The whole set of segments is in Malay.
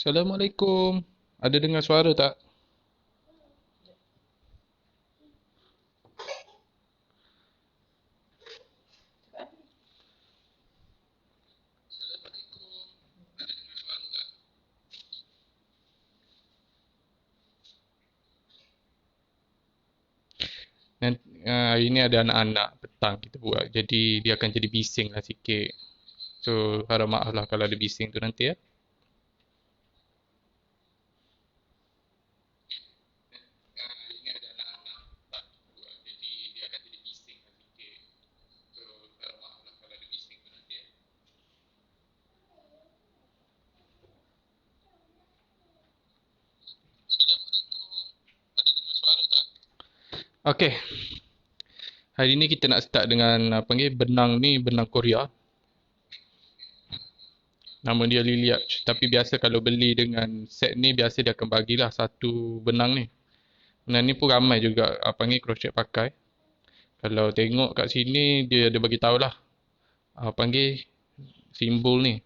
Assalamualaikum. Ada dengar suara tak? Hari ni ada anak-anak petang kita buat. Jadi dia akan jadi bising lah sikit. So harap maaf lah kalau ada bising tu nanti ya. Okay. Hari ni kita nak start dengan apa panggil benang ni, benang Korea. Nama dia Liliach. Tapi biasa kalau beli dengan set ni biasa dia akan bagilah satu benang ni. Benang ni pun ramai juga apa panggil crochet pakai. Kalau tengok kat sini dia ada bagi tahulah apa panggil simbol ni.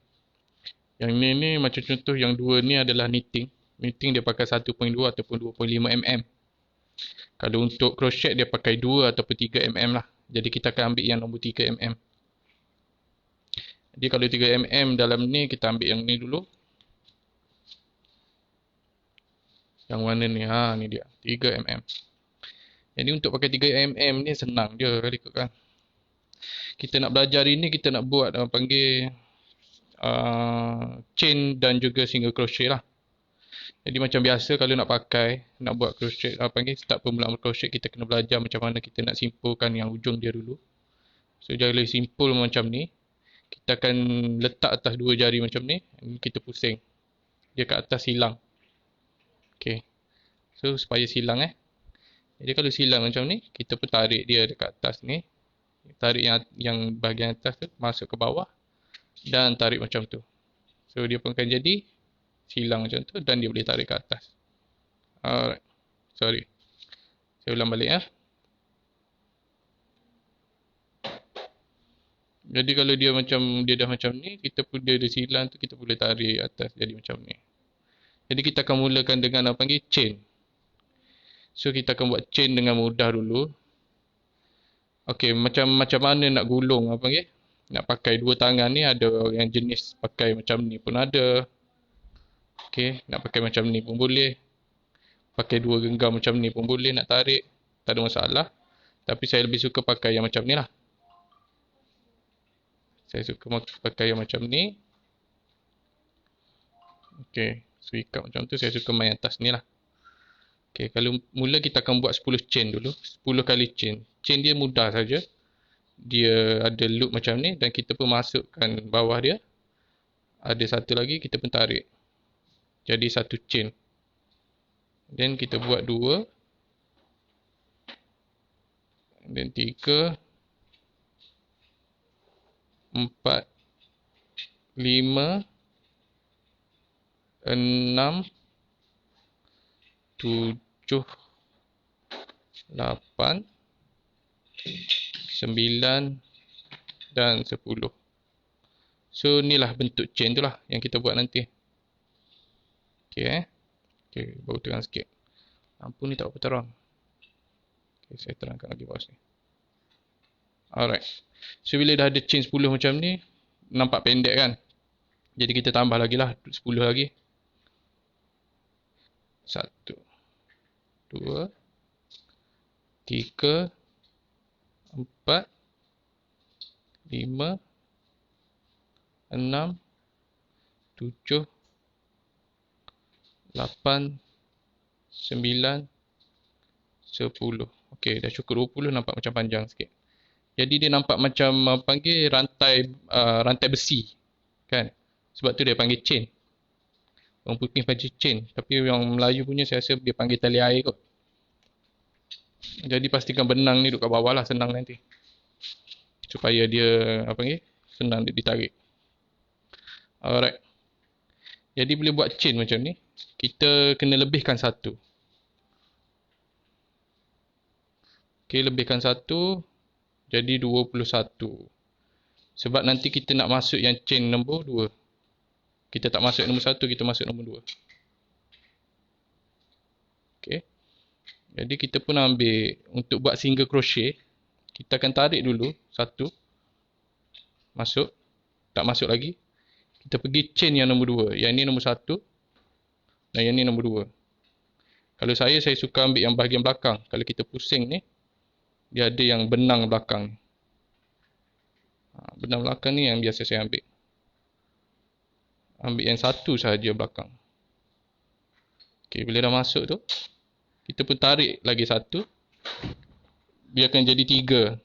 Yang ni macam contoh yang dua ni adalah knitting. Knitting dia pakai 1.2 ataupun 2.5 mm. Kalau untuk crochet dia pakai 2 ataupun 3 mm lah. Jadi kita akan ambil yang nombor 3 mm. Jadi kalau 3 mm dalam ni kita ambil yang ni dulu. Yang mana ni? Ha, ni dia. 3 mm. Jadi untuk pakai 3 mm ni senang je ikutkan. Kita nak belajar ini kita nak buat panggil chain dan juga single crochet lah. Jadi macam biasa kalau nak pakai, nak buat crochet, apa panggil, start permulaan crochet, kita kena belajar macam mana kita nak simpulkan yang ujung dia dulu. So, jadi simpul macam ni. Kita akan letak atas dua jari macam ni. Kita pusing. Dia kat atas silang. Okay. So, supaya silang Jadi kalau silang macam ni, kita pun tarik dia dekat atas ni. Tarik yang bahagian atas tu, masuk ke bawah. Dan tarik macam tu. So, dia pun akan jadi silang macam tu dan dia boleh tarik ke atas. Alright. Sorry. Saya ulang balik Jadi kalau dia macam dia dah macam ni, kita pun dia ada silang tu kita boleh tarik atas jadi macam ni. Jadi kita akan mulakan dengan apa panggil chain. So kita akan buat chain dengan mudah dulu. Okey, macam mana nak gulung apa panggil? Nak pakai dua tangan ni ada yang jenis pakai macam ni pun ada. Okey, nak pakai macam ni pun boleh. Pakai dua genggam macam ni pun boleh nak tarik. Tak ada masalah. Tapi saya lebih suka pakai yang macam ni lah. Saya suka pakai yang macam ni. Okay, so ikat macam tu saya suka main atas ni lah. Okay, kalau mula kita akan buat 10 chain dulu. 10 kali chain. Chain dia mudah saja. Dia ada loop macam ni dan kita pun masukkan bawah dia. Ada satu lagi kita pun tarik. Jadi satu chain. Then kita buat 2. Then 3. 4. 5. 6. 7. 8. 9. Dan 10. So inilah bentuk chain tu lah yang kita buat nanti. Okay Okay, baru terang sikit. Lampu ni tak apa terang. Okay, saya terangkan lagi bawah sini. Alright. So bila dah ada chain 10 macam ni, nampak pendek kan? Jadi kita tambah lagi lah 10 lagi. 1, 2, 3, 4, 5, 6, 7, 8, 9, 10. Okey, dah cukup 20 nampak macam panjang sikit. Jadi dia nampak macam panggil rantai besi. Kan? Sebab tu dia panggil chain. Orang putih panggil chain. Tapi yang Melayu punya saya rasa dia panggil tali air kot. Jadi pastikan benang ni duduk kat bawah lah, senang nanti. Supaya dia apa panggil? Senang dia ditarik. Alright. Jadi boleh buat chain macam ni. Kita kena lebihkan satu. Okay, lebihkan satu. Jadi 21. Sebab nanti kita nak masuk yang chain nombor 2. Kita tak masuk nombor 1, kita masuk nombor 2. Okey. Jadi kita pun ambil untuk buat single crochet, kita akan tarik dulu satu, masuk, tak masuk lagi. Kita pergi chain yang nombor 2. Yang ni nombor 1 dan yang ni nombor 2. Kalau saya suka ambil yang bahagian belakang. Kalau kita pusing ni, dia ada yang benang belakang. Benang belakang ni yang biasa saya ambil. Ambil yang satu sahaja belakang. Okey, bila dah masuk tu, kita pun tarik lagi satu. Dia akan jadi 3.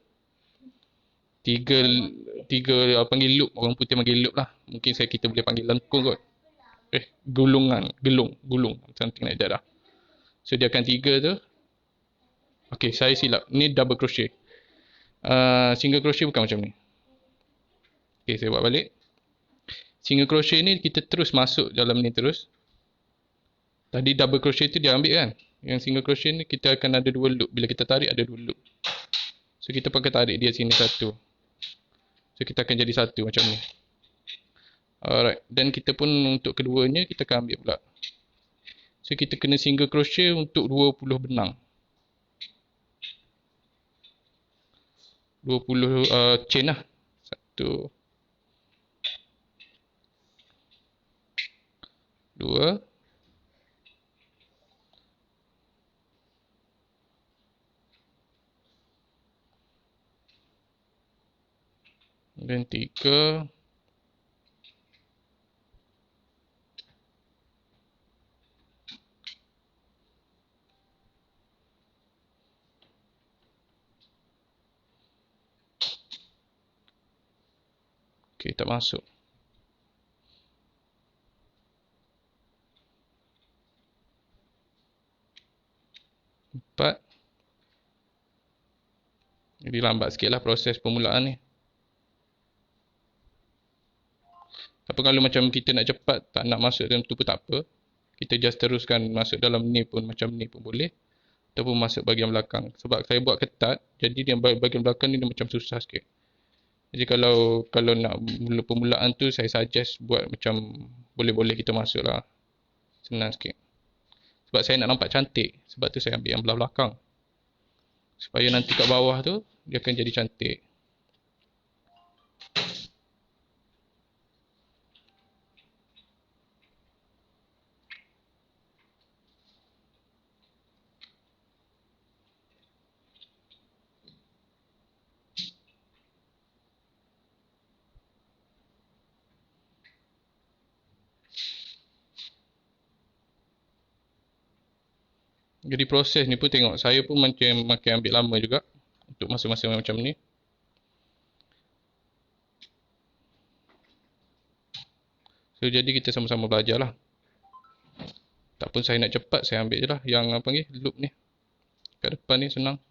Tiga apa panggil loop, orang putih panggil loop lah. Mungkin kita boleh panggil lengkung kot. Gulung, something like that lah. So dia akan 3 tu. Okey, saya silap. Ni double crochet. Single crochet bukan macam ni. Okey, saya buat balik. Single crochet ni kita terus masuk dalam ni terus. Tadi double crochet tu dia ambil kan. Yang single crochet ni kita akan ada 2 loop. Bila kita tarik ada 2 loop. So kita pakai tarik dia sini satu. So kita akan jadi satu macam ni. Alright. Dan kita pun untuk keduanya kita akan ambil pula. So kita kena single crochet untuk 20 benang. 20 chain lah. 1 2 dan 3. Okey, tak masuk. 4. Jadi lambat sikit lah proses permulaan ni. Tapi kalau macam kita nak cepat, tak nak masuk dalam tu pun tak apa. Kita just teruskan masuk dalam ni pun macam ni pun boleh. Ataupun masuk bahagian belakang. Sebab saya buat ketat, jadi yang bahagian belakang ni dia macam susah sikit. Jadi kalau nak mula permulaan tu, saya suggest buat macam boleh-boleh kita masuk lah. Senang sikit. Sebab saya nak nampak cantik. Sebab tu saya ambil yang belah belakang. Supaya nanti kat bawah tu, dia akan jadi cantik. Jadi proses ni pun tengok, saya pun makin ambil lama juga untuk masing-masing macam ni. So jadi kita sama-sama belajar lah. Tak pun saya nak cepat, saya ambil je lah yang apa ni, loop ni. Kat depan ni senang.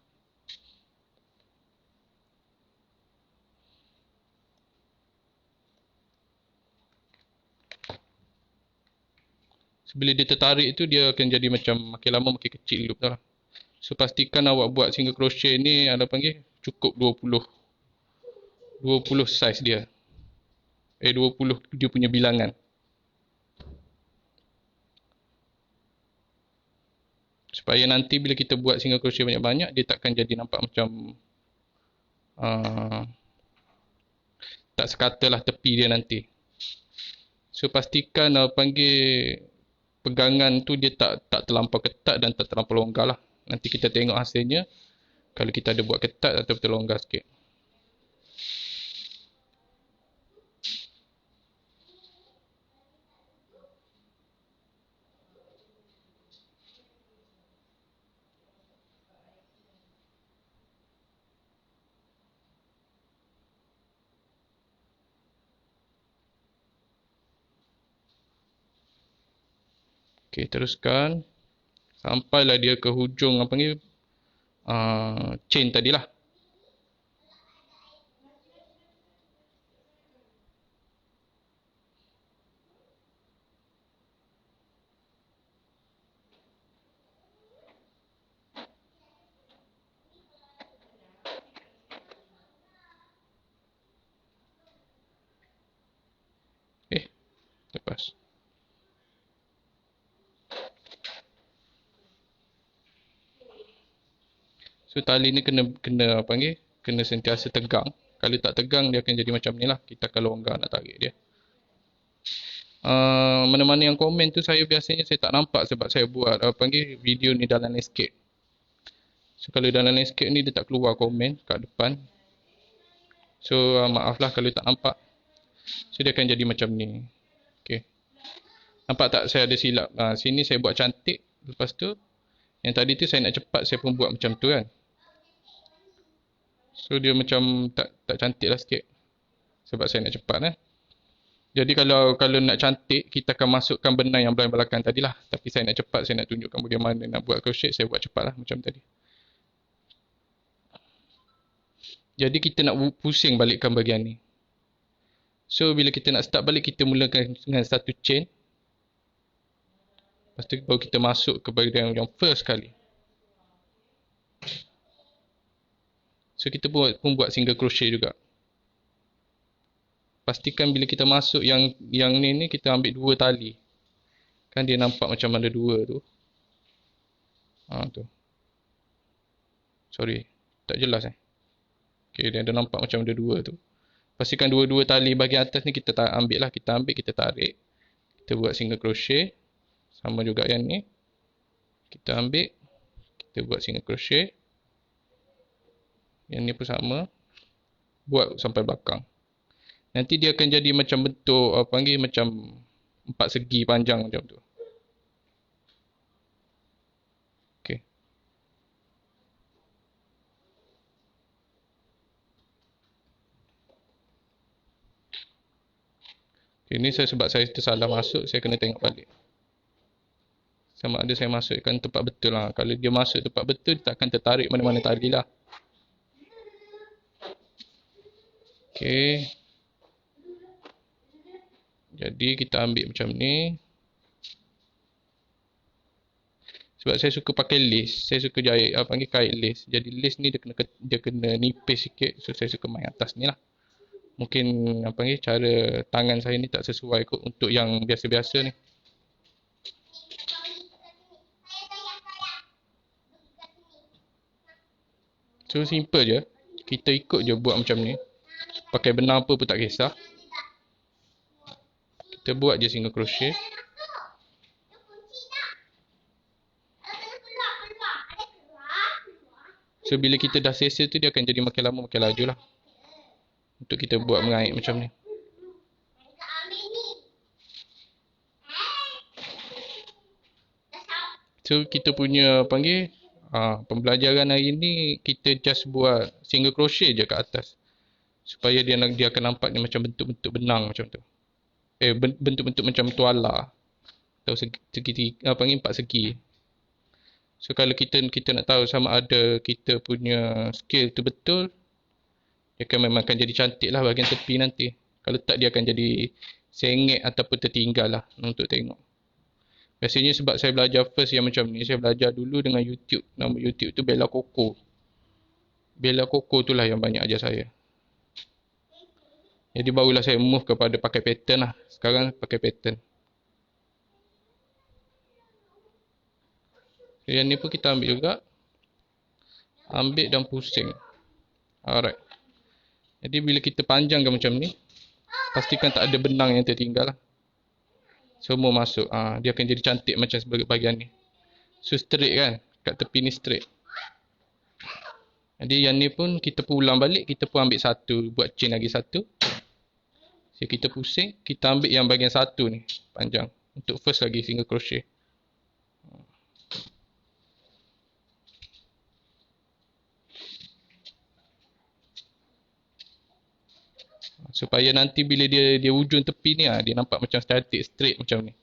So, bila dia tertarik tu, dia akan jadi macam makin lama makin kecil loop lah. So pastikan awak buat single crochet ni ada panggil cukup 20 size dia. 20 dia punya bilangan. Supaya nanti bila kita buat single crochet banyak-banyak, dia takkan jadi nampak macam tak sekata lah tepi dia nanti. So pastikan panggil pegangan tu dia tak terlampau ketat dan tak terlampau longgar lah. Nanti kita tengok hasilnya kalau kita ada buat ketat atau terlonggar sikit. Okey, teruskan sampailah dia ke hujung apa ni chain tadilah. Lepas. So tali ni kena apa panggil? Kena sentiasa tegang. Kalau tak tegang dia akan jadi macam ni lah. Kita akan longgar nak tarik dia. Mana-mana yang komen tu biasanya saya tak nampak sebab saya buat apa panggil video ni dalam landscape. So kalau dalam landscape ni dia tak keluar komen kat depan. So maaf lah kalau tak nampak. So dia akan jadi macam ni. Okay. Nampak tak saya ada silap? Sini saya buat cantik. Lepas tu yang tadi tu saya nak cepat, saya pun buat macam tu kan. So dia macam tak cantik lah sikit. Sebab saya nak cepat kan. Jadi kalau nak cantik, kita akan masukkan benang yang belakang tadi lah. Tapi saya nak cepat, saya nak tunjukkan bagaimana nak buat crochet, saya buat cepat lah macam tadi. Jadi kita nak pusing balikkan bahagian ni. So bila kita nak start balik, kita mulakan dengan satu chain. Lepas tu baru kita masuk ke bahagian yang first kali. So kita pun buat single crochet juga. Pastikan bila kita masuk yang ni kita ambil 2 tali. Kan dia nampak macam ada 2 tu. Tu. Sorry, tak jelas Okay, dia ada nampak macam ada 2 tu. Pastikan 2 tali bahagian atas ni kita ambil lah. Kita ambil, kita tarik. Kita buat single crochet. Sama juga yang ni. Kita ambil. Kita buat single crochet. Yang ni pun sama. Buat sampai belakang. Nanti dia akan jadi macam bentuk apa panggil macam 4 segi panjang macam tu. Okey. Ini sebab saya tersalah masuk, saya kena tengok balik. Sama ada saya masukkan tempat betul lah. Kalau dia masuk tempat betul, dia tak akan tertarik mana-mana tali lah. Okey. Jadi kita ambil macam ni. Sebab saya suka pakai lace, saya suka jahit apa panggil kait lace. Jadi lace ni dia kena nipis sikit, so saya suka main atas ni lah. Mungkin apa panggil cara tangan saya ni tak sesuai kot untuk yang biasa-biasa ni. So simple je. Kita ikut je buat macam ni. Pakai benang apa pun tak kisah. Kita buat je single crochet. So bila kita dah selesai tu dia akan jadi makin lama makin laju lah. Untuk kita buat mengait macam ni. So kita punya panggil pembelajaran hari ni kita just buat single crochet je kat atas. Supaya dia akan nampak ni macam bentuk-bentuk benang macam tu. Bentuk-bentuk macam tuala. Atau segi panggil 4 segi. So kalau kita nak tahu sama ada kita punya skill tu betul, dia memang akan jadi cantik lah bahagian tepi nanti. Kalau tak dia akan jadi sengit ataupun tertinggal lah untuk tengok. Biasanya sebab saya belajar first yang macam ni, saya belajar dulu dengan YouTube. Nama YouTube tu Bella Coco. Bella Coco tu lah yang banyak ajar saya. Jadi barulah saya move kepada pakai pattern lah. Sekarang pakai pattern. So, yang ni pun kita ambil juga. Ambil dan pusing. Alright. Jadi bila kita panjangkan macam ni, pastikan tak ada benang yang tertinggal lah. Semua masuk. Dia akan jadi cantik macam sebagai bahagian ni. So straight kan. Kat tepi ni straight. Jadi yang ni pun kita pulang balik. Kita pun ambil satu. Buat chain lagi satu. So kita pusing. Kita ambil yang bahagian satu ni. Panjang. Untuk first lagi single crochet. Supaya nanti bila dia ujung tepi ni dia nampak macam static, straight macam ni.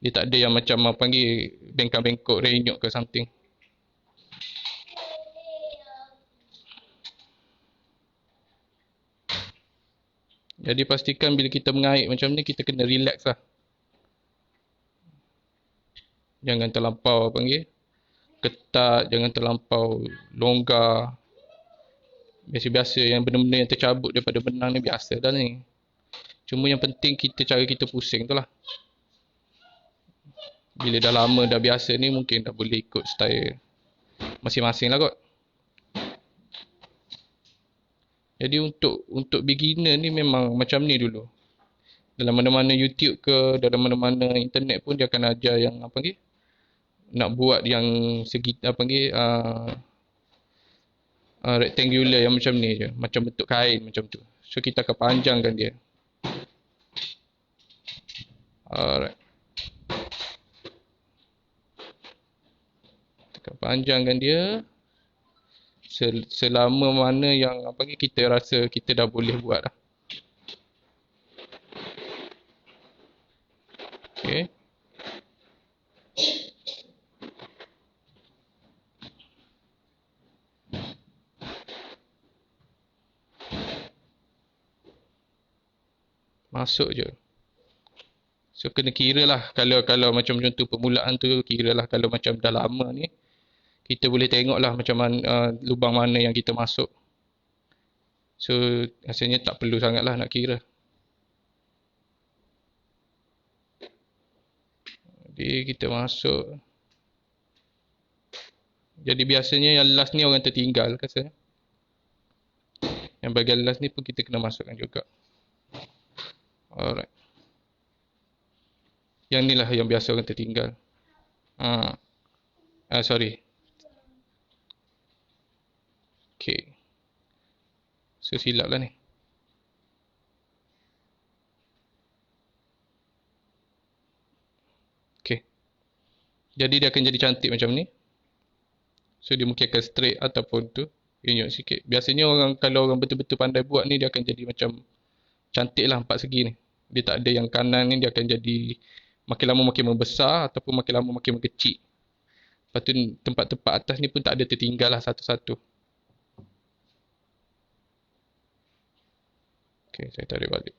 Dia tak ada yang macam panggil bengkak-bengkok, renyuk ke something. Jadi pastikan bila kita mengait macam ni kita kena relax lah. Jangan terlampau panggil ketat, jangan terlampau longgar. Biasa-biasa yang benda-benda yang tercabut daripada benang ni biasa dah ni. Cuma yang penting cara kita pusing tu lah. Bila dah lama dah biasa ni mungkin dah boleh ikut style masing-masing lah kot. Jadi untuk beginner ni memang macam ni dulu. Dalam mana-mana YouTube ke, dalam mana-mana internet pun dia akan ajar yang apa ni, nak buat yang segi apa ni, rectangular yang macam ni je, macam bentuk kain macam tu. So kita akan panjangkan dia. Alright. Kita akan panjangkan dia selama mana yang apa ni kita rasa kita dah boleh buat lah. Okay. Masuk je. So kena kira lah kalau macam contoh permulaan tu, kira lah kalau macam dah lama ni, kita boleh tengok lah macam mana lubang mana yang kita masuk. So rasanya tak perlu sangat lah nak kira. Jadi kita masuk. Jadi biasanya yang last ni orang tertinggal rasanya. Yang bahagian last ni pun kita kena masukkan juga. Alright. Yang ni lah yang biasa orang tertinggal. Sorry. Okay. So silap lah ni. Okay. Jadi dia akan jadi cantik macam ni. So dia mungkin akan straight ataupun tu unyuk sikit. Biasanya orang kalau orang betul-betul pandai buat ni dia akan jadi macam cantik lah 4 segi ni. Dia tak ada yang kanan ni dia akan jadi makin lama makin membesar ataupun makin lama makin mengecil. Lepas tu tempat-tempat atas ni pun tak ada tertinggal lah satu-satu. Okay, saya tarik balik.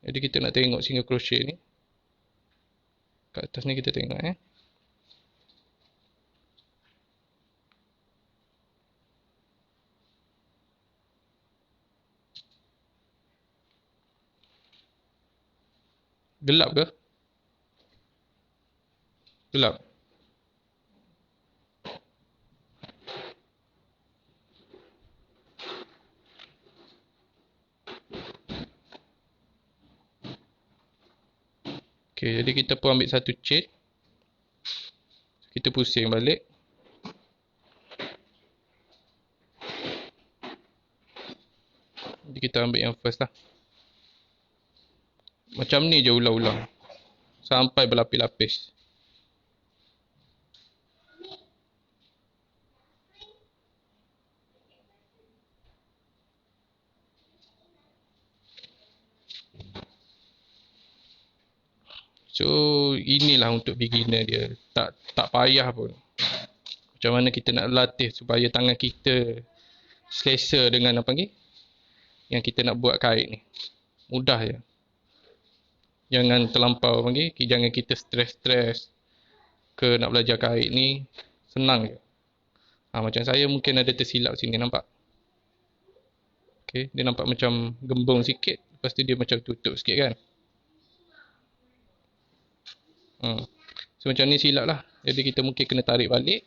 Jadi kita nak tengok single crochet ni. Kat atas ni kita tengok Gelap ke? Gelap. Okay, jadi kita pun ambil satu chain. Kita pusing balik. Jadi kita ambil yang first lah. Macam ni je ulang-ulang. Sampai berlapis-lapis. So inilah untuk beginner dia. Tak payah pun. Macam mana kita nak latih supaya tangan kita selesa dengan apa ni? Yang kita nak buat kain ni. Mudah je. Jangan terlampau apa ni? Jangan kita stres-stres ke nak belajar kain ni. Senang je. Macam saya mungkin ada tersilap sini, nampak? Okay, dia nampak macam gembung sikit. Lepas tu dia macam tutup sikit kan? So macam ni silap lah. Jadi kita mungkin kena tarik balik.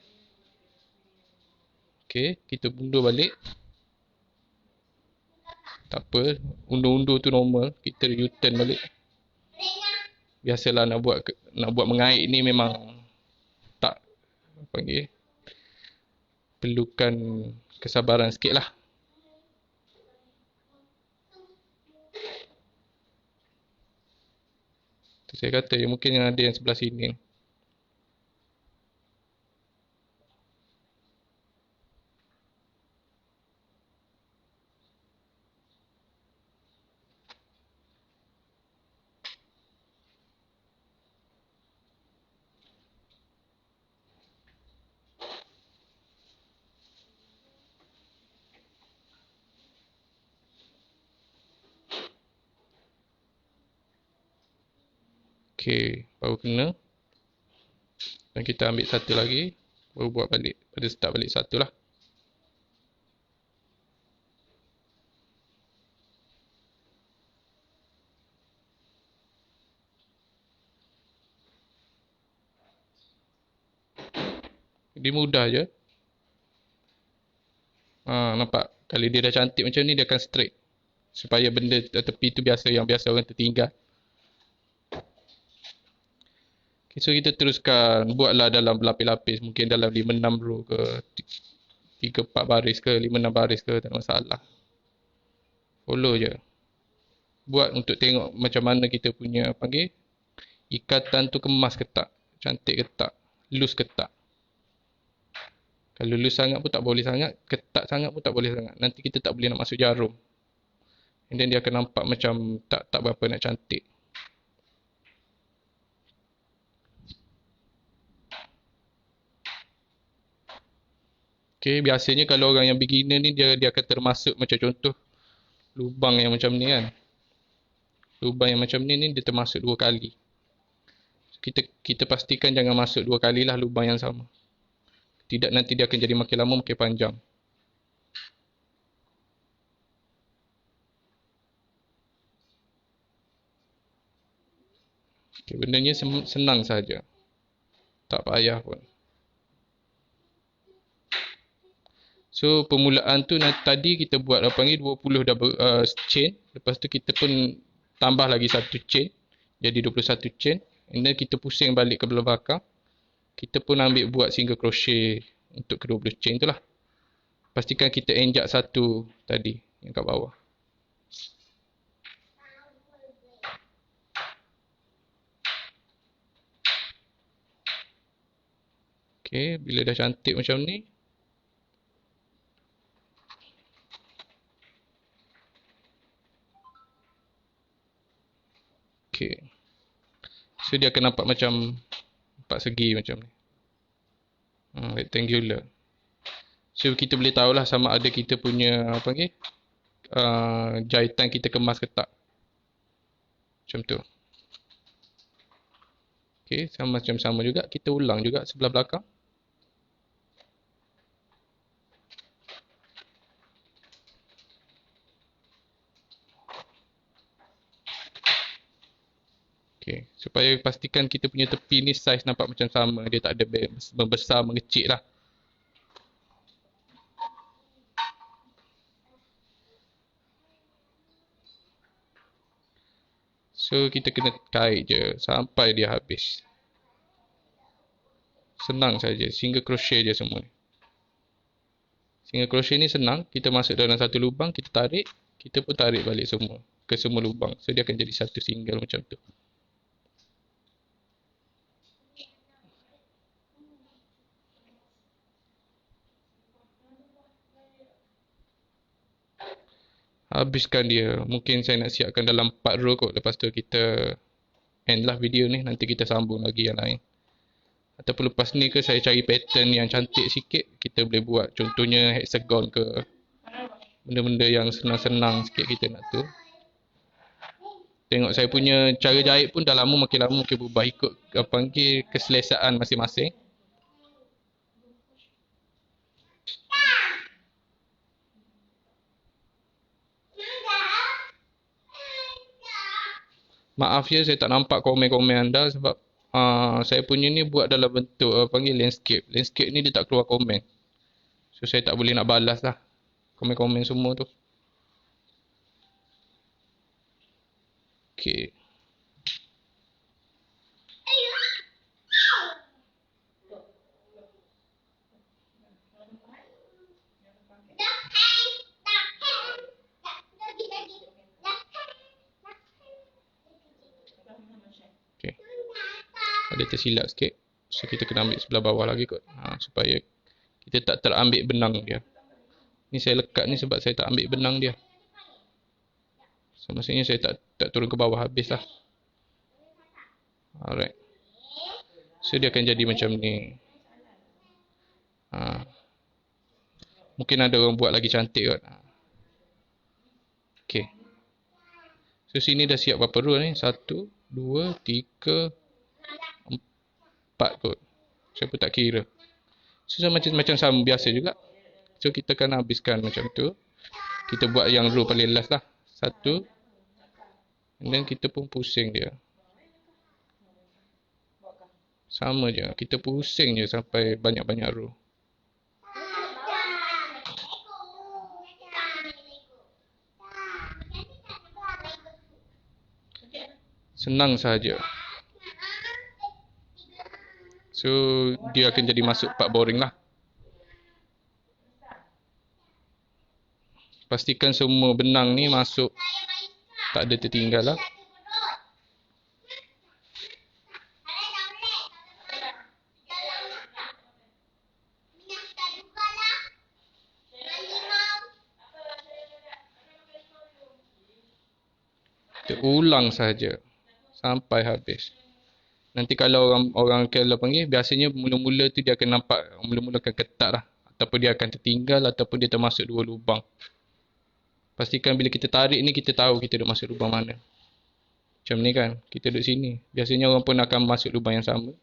Okay, kita undur balik. Tak apa, undur-undur tu normal. Kita U-turn balik. Biasalah nak buat mengait ni memang tak apa panggil, perlukan kesabaran sikit lah. Tu saya kata mungkin ada yang sebelah sini. Okay, baru kena. Dan kita ambil satu lagi. Baru buat balik. Pada start balik satu lah. Jadi mudah je. Nampak? Kalau dia dah cantik macam ni, dia akan straight. Supaya benda tepi tu yang biasa orang tertinggal. Okay, so kita teruskan. Buatlah dalam berlapis-lapis. Mungkin dalam 5-6 row ke. 3-4 baris ke. 5-6 baris ke. Tak ada masalah. Follow je. Buat untuk tengok macam mana kita punya panggil. Ikatan tu kemas ke tak. Cantik ke tak. Loose ke tak. Kalau loose sangat pun tak boleh sangat. Ketat sangat pun tak boleh sangat. Nanti kita tak boleh nak masuk jarum. And then dia akan nampak macam tak berapa nak cantik. Okay, biasanya kalau orang yang beginner ni dia akan termasuk macam contoh lubang yang macam ni kan. Lubang yang macam ni dia termasuk 2 kali. Kita pastikan jangan masuk 2 kalilah lubang yang sama. Tidak, nanti dia akan jadi makin lama makin panjang. Okay, bendanya senang saja. Tak payah pun. So permulaan tu tadi kita buat apa ni 20 double chain. Lepas tu kita pun tambah lagi satu chain. Jadi 21 chain. And then kita pusing balik ke belakang. Kita pun ambil buat single crochet untuk ke-20 chain tu lah. Pastikan kita injak satu tadi yang kat bawah. Okay, bila dah cantik macam ni. Okay. So dia akan nampak macam 4 segi macam ni. Rectangular. So kita boleh tahulah sama ada kita punya apa ni jahitan kita kemas ke tak. Macam tu. Okay, sama juga. Kita ulang juga sebelah belakang. Okay, supaya pastikan kita punya tepi ni saiz nampak macam sama. Dia tak ada membesar, mengecil lah. So kita kena kait je sampai dia habis. Senang saja, single crochet je semua ni. Single crochet ni senang, kita masuk dalam satu lubang, kita tarik, kita pun tarik balik semua ke semua lubang. So dia akan jadi satu single macam tu. Habiskan dia. Mungkin saya nak siapkan dalam 4 row kot. Lepas tu kita end lah video ni. Nanti kita sambung lagi yang lain. Ataupun lepas ni ke saya cari pattern yang cantik sikit. Kita boleh buat. Contohnya hexagon ke. Benda-benda yang senang-senang sikit kita nak tu. Tengok saya punya cara jahit pun dah lama makin lama makin berubah. Ikut apa panggil keselesaan masing-masing. Maaf ya saya tak nampak komen-komen anda sebab saya punya ni buat dalam bentuk panggil landscape. Landscape ni dia tak keluar komen. So saya tak boleh nak balas lah komen-komen semua tu. Okay. Okay. Ada tersilap sikit. So kita kena ambil sebelah bawah lagi kot. Supaya kita tak terambil benang dia. Ni saya lekat ni sebab saya tak ambil benang dia. So maksudnya saya tak turun ke bawah habis lah. Alright. So dia akan jadi macam ni. Mungkin ada orang buat lagi cantik kot. Okay. So sini dah siap berapa row ni? 1, 2, 3, 4 kot. Saya pun tak kira. So macam sama biasa juga. So kita akan habiskan macam tu. Kita buat yang row paling last lah. 1. And then kita pun pusing dia. Sama je. Kita pusing je sampai banyak-banyak row. Senang saja. So dia akan jadi masuk part boring lah. Pastikan semua benang ni masuk, tak ada tertinggal lah. Kita ulang saja sampai habis. Nanti kalau orang kalau panggil, biasanya mula-mula tu dia akan nampak, mula-mula akan ketat lah. Ataupun dia akan tertinggal, ataupun dia termasuk dua lubang. Pastikan bila kita tarik ni, kita tahu kita duduk masuk lubang mana. Macam ni kan, kita duduk sini. Biasanya orang pun akan masuk lubang yang sama.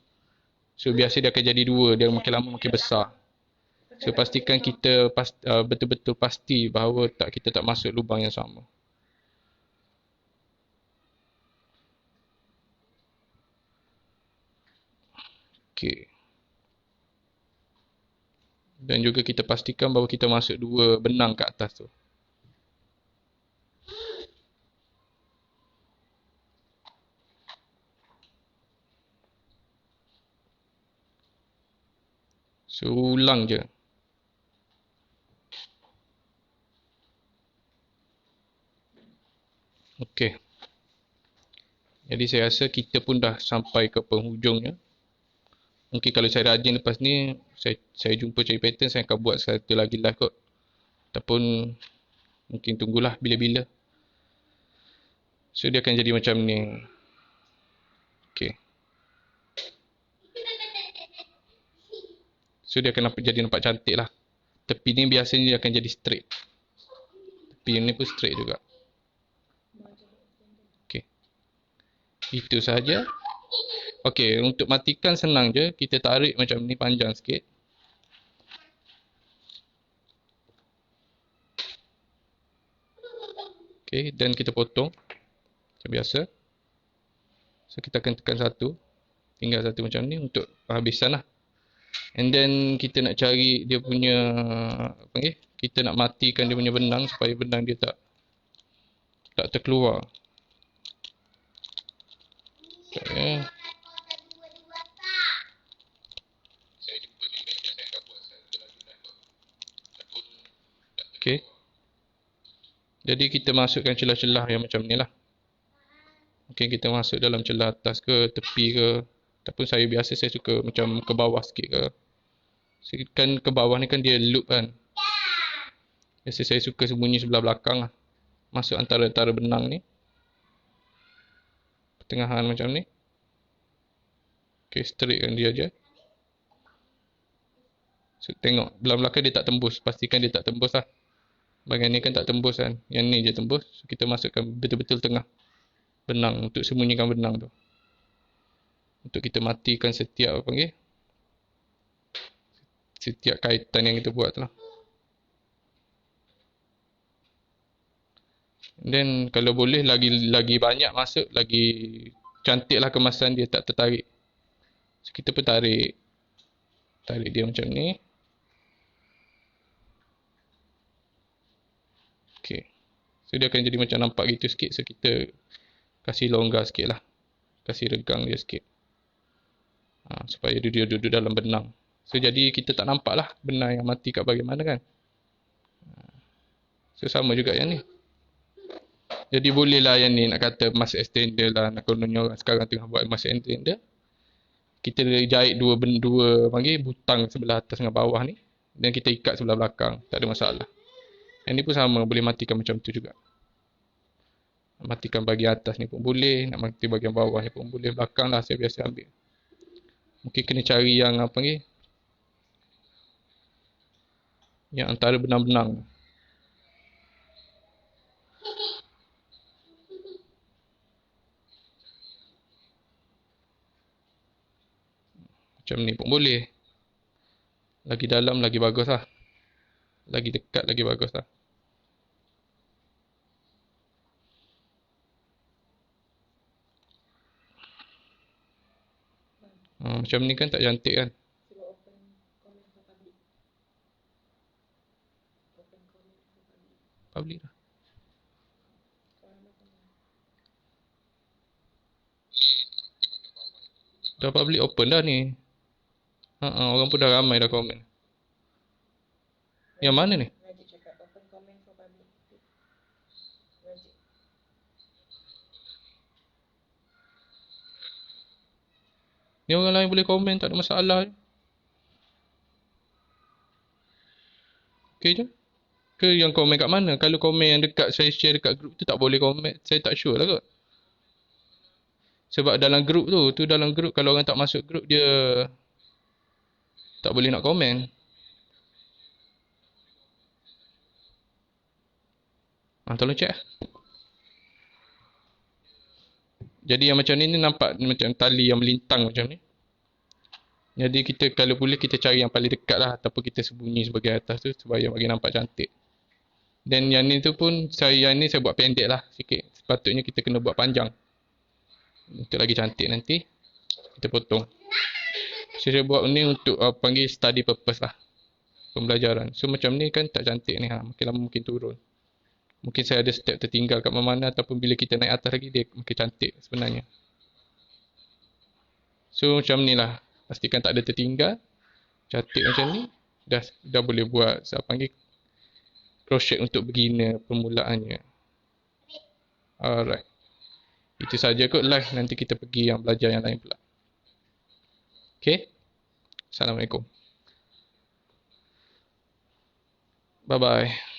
So biasa dia akan jadi dua, dia makin lama makin besar. So pastikan kita betul-betul pasti bahawa kita tak masuk lubang yang sama. Okay. Dan juga kita pastikan bahawa kita masuk dua benang kat atas tu. So ulang je. Okay. Jadi saya rasa kita pun dah sampai ke penghujungnya. Mungkin kalau saya rajin lepas ni, saya jumpa cari pattern, saya akan buat satu lagi live kot. Ataupun mungkin tunggulah bila-bila. So dia akan jadi macam ni. Okay. So dia akan jadi nampak cantik lah. Tepi ni biasanya dia akan jadi straight. Tepi ni pun straight juga. Okay. Itu sahaja. Okay, untuk matikan senang je. Kita tarik macam ni panjang sikit. Okay, dan kita potong. Macam biasa. So kita akan tekan satu. Tinggal satu macam ni untuk habisan lah. And then kita nak cari dia punya, apa panggil? Kita nak matikan dia punya benang supaya benang dia tak terkeluar. Okay. Okay. Jadi kita masukkan celah-celah yang macam ni lah. Mungkin kita masuk dalam celah atas ke, tepi ke. Ataupun saya biasa saya suka macam ke bawah sikit ke. Kan ke bawah ni kan dia loop kan. Biasa saya suka sembunyi sebelah belakang lah. Masuk antara benang ni. Pertengahan macam ni. Okay, straightkan dia je. So, tengok belah belakang dia tak tembus. Pastikan dia tak tembus lah. Bahagian ni kan tak tembus kan. Yang ni je tembus. So, kita masukkan betul-betul tengah benang. Untuk sembunyikan benang tu. Untuk kita matikan setiap apa panggil. Setiap kaitan yang kita buat tu lah. Then kalau boleh lagi banyak masuk, lagi cantiklah kemasan dia, tak tertarik. So, kita pun tarik dia macam ni. Okay. So dia akan jadi macam nampak gitu sikit. So kita kasih longgar sikit lah. Kasih regang dia sikit. Supaya dia duduk dalam benang. So jadi kita tak nampak lah benang yang mati kat bahagian mana kan. So sama juga yang ni. Jadi boleh lah yang ni nak kata mask extender lah. Nak kononnya orang sekarang tengah buat mask extender. Kita jahit dua panggil butang sebelah atas dengan bawah ni. Dan kita ikat sebelah belakang. Tak ada masalah. Yang ni pun sama. Boleh matikan macam tu juga. Nak matikan bahagian atas ni pun boleh. Nak mati bahagian bawah ni pun boleh. Belakang lah saya biasa ambil. Mungkin kena cari yang apa ni. Yang antara benang-benang. Macam ni pun boleh. Lagi dalam lagi bagus lah. Lagi dekat lagi bagus lah. Macam ni kan tak cantik kan. Public lah. Dah public open dah ni. Orang pun dah ramai dah komen. Yang mana ni? Raja cakap open comment for public. Raja. Ni orang lain boleh komen, tak ada masalah je. Okay je. Ke yang komen kat mana? Kalau komen yang dekat saya share dekat group tu tak boleh komen. Saya tak sure lah kot. Sebab dalam group tu dalam group kalau orang tak masuk group dia tak boleh nak komen. Tolong check. Jadi yang macam ni nampak macam tali yang melintang macam ni. Jadi kita kalau boleh kita cari yang paling dekat lah ataupun kita sembunyi sebagai atas tu supaya bagi nampak cantik. Dan yang ni tu pun yang ni saya buat pendek lah sikit. Sepatutnya kita kena buat panjang. Untuk lagi cantik nanti kita potong. So, saya buat ni untuk panggil study purpose lah. Pembelajaran. So macam ni kan tak cantik ni. Makin lama makin turun. Mungkin saya ada step tertinggal kat mana-mana ataupun bila kita naik atas lagi dia makin cantik sebenarnya. So macam ni lah. Pastikan tak ada tertinggal. Cantik macam ni. Dah boleh buat saya panggil crochet untuk beginner permulaannya. Alright. Itu saja kot live. Nanti kita pergi yang belajar yang lain pula. Okay. Assalamualaikum. Bye bye.